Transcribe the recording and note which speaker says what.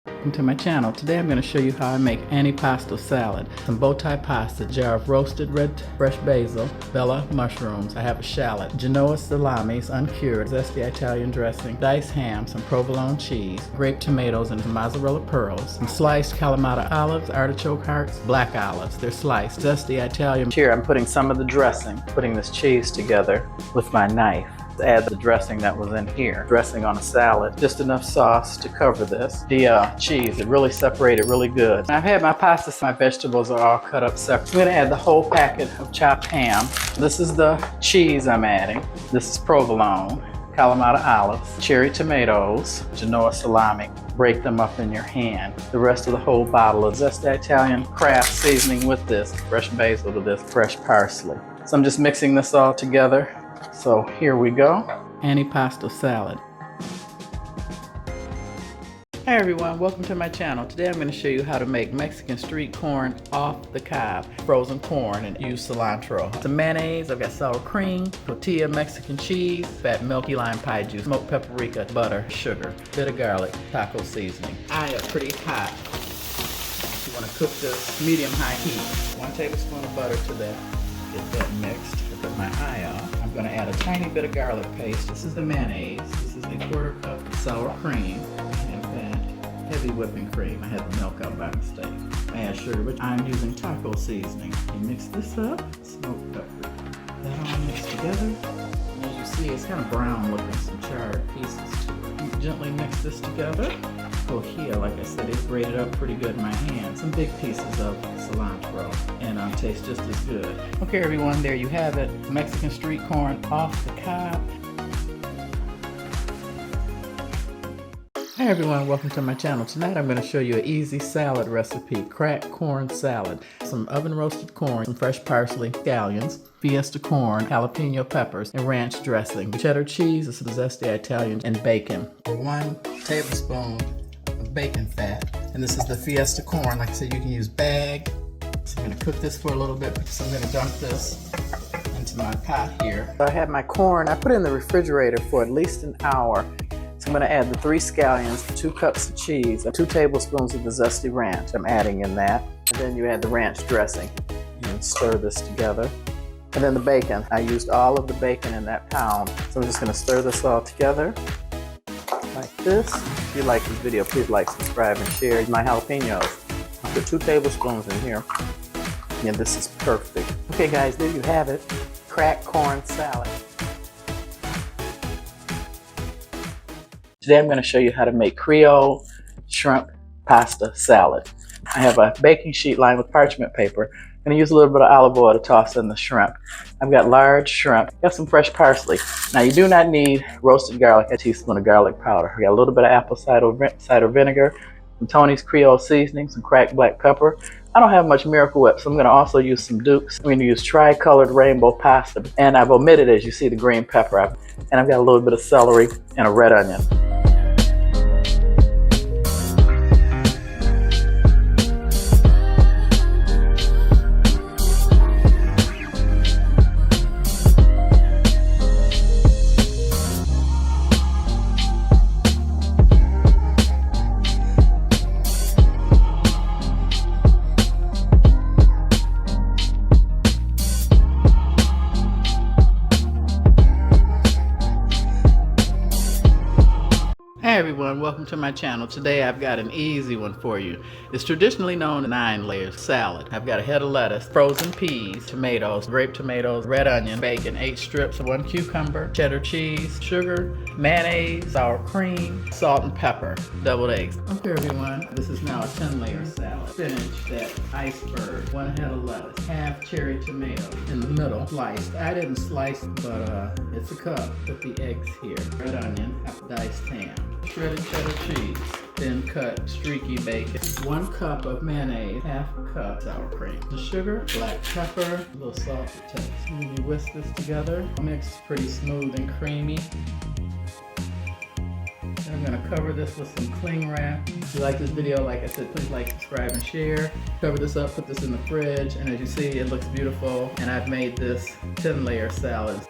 Speaker 1: Welcome to my channel. Today I'm going to show you how I make antipasto salad. Some bow tie pasta, jar of roasted red fresh basil, bella mushrooms. I have a shallot, Genoa salamis uncured, zesty Italian dressing, diced ham, some provolone cheese, grape tomatoes and mozzarella pearls, some sliced Kalamata olives, artichoke hearts, black olives. They're sliced, zesty Italian. Here I'm putting some of the dressing, putting this cheese together with my knife. Add the dressing that was in here. Dressing on a salad, just enough sauce to cover this. The cheese, it really separated really good. I've had my pasta, my vegetables are all cut up separate. I'm gonna add the whole packet of chopped ham. This is the cheese I'm adding. This is provolone, Kalamata olives, cherry tomatoes, Genoa salami. Break them up in your hand. The rest of the whole bottle of zesty Italian craft seasoning with this, fresh basil to this, fresh parsley. So I'm just mixing this all together. So here we go, antipasto salad. Hi everyone, welcome to my channel. Today I'm going to show you how to make Mexican street corn off the cob, frozen corn, and use cilantro. Some mayonnaise, I've got sour cream, tortilla, Mexican cheese, fat milk, key lime pie juice, smoked paprika, butter, sugar, bit of garlic, taco seasoning. Eye up pretty hot. You want to cook this medium-high heat. 1 tablespoon of butter to that. Get that mixed. Put my eye off. I'm going to add a tiny bit of garlic paste. This is the mayonnaise. This is a 1/4 cup of sour cream. And that heavy whipping cream. I had the milk out by mistake. I add sugar, but I'm using taco seasoning. You mix this up. Smoked paprika. That all mixed together. And as you see, it's kind of brown looking, some charred pieces to it. Gently mix this together. Here, like I said, it's grated up pretty good in my hand. Some big pieces of cilantro, and tastes just as good. Okay, everyone, there you have it. Mexican street corn off the cob. Hi everyone, welcome to my channel. Tonight I'm going to show you an easy salad recipe, cracked corn salad. Some oven roasted corn, some fresh parsley, scallions, fiesta corn, jalapeno peppers, and ranch dressing. Cheddar cheese, this is zesty Italian, and bacon. 1 tablespoon of bacon fat. And this is the fiesta corn. Like I said, you can use bag. So I'm going to cook this for a little bit. So I'm going to dump this into my pot here. I have my corn. I put it in the refrigerator for at least an hour. So I'm going to add the 3 scallions, 2 cups of cheese, and 2 tablespoons of the zesty ranch. I'm adding in that. And then you add the ranch dressing and stir this together. And then the bacon. I used all of the bacon in that pound. So I'm just going to stir this all together like this. If you like this video, please like, subscribe, and share. My jalapenos. I'll put 2 tablespoons in here. And this is perfect. Okay guys, there you have it. Cracked corn salad. Today I'm going to show you how to make Creole shrimp pasta salad. I have a baking sheet lined with parchment paper. I'm going to use a little bit of olive oil to toss in the shrimp. I've got large shrimp. Got some fresh parsley. Now you do not need roasted garlic, a teaspoon of garlic powder. I got a little bit of apple cider vinegar, some Tony's Creole seasoning, some cracked black pepper. I don't have much Miracle Whip, so I'm going to also use some Dukes. I'm going to use tri-colored rainbow pasta, and I've omitted, as you see, the green pepper. And I've got a little bit of celery and a red onion. Hey everyone, welcome to my channel. Today I've got an easy one for you. It's traditionally known as 9-layer salad. I've got a head of lettuce, frozen peas, tomatoes, grape tomatoes, red onion, bacon, 8 strips, 1 cucumber, cheddar cheese, sugar, mayonnaise, sour cream, salt and pepper, deviled eggs. Okay everyone, this is now a 10-layer salad. Spinach, that iceberg, 1 head of lettuce, half cherry tomato in the middle, sliced. I didn't slice, but it's a cup. Put the eggs here. Red onion, half diced ham. Shredded cheddar cheese, thin cut streaky bacon, 1 cup of mayonnaise, half a cup sour cream, the sugar, black pepper, a little salt to taste. And you whisk this together, mix pretty smooth and creamy. And I'm going to cover this with some cling wrap. If you like this video, like I said, please like, subscribe, and share. Cover this up, put this in the fridge, and as you see, it looks beautiful. And I've made this 10-layer salad.